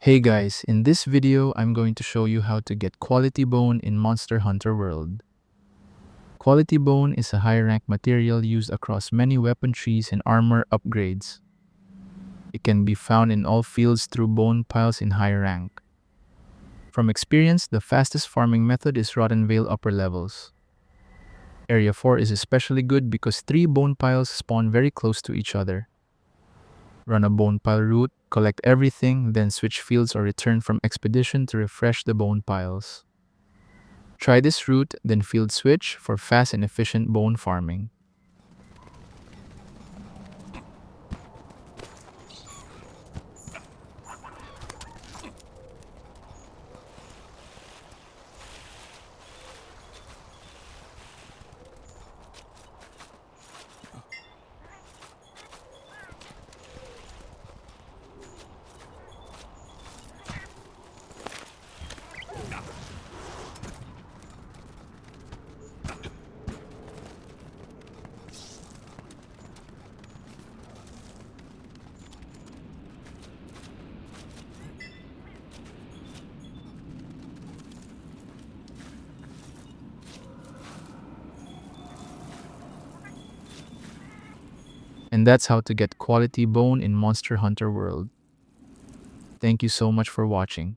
Hey guys, in this video I'm going to show you how to get quality bone in Monster Hunter World. Quality bone is a high rank material used across many weapon trees and armor upgrades. It can be found in all fields through bone piles in high rank. From experience, the fastest farming method is Rotten Vale upper levels. Area 4 is especially good because 3 bone piles spawn very close to each other. Run a bone pile route, collect everything, then switch fields or return from expedition to refresh the bone piles. Try this route, then field switch for fast and efficient bone farming. And that's how to get quality bone in Monster Hunter World. Thank you so much for watching.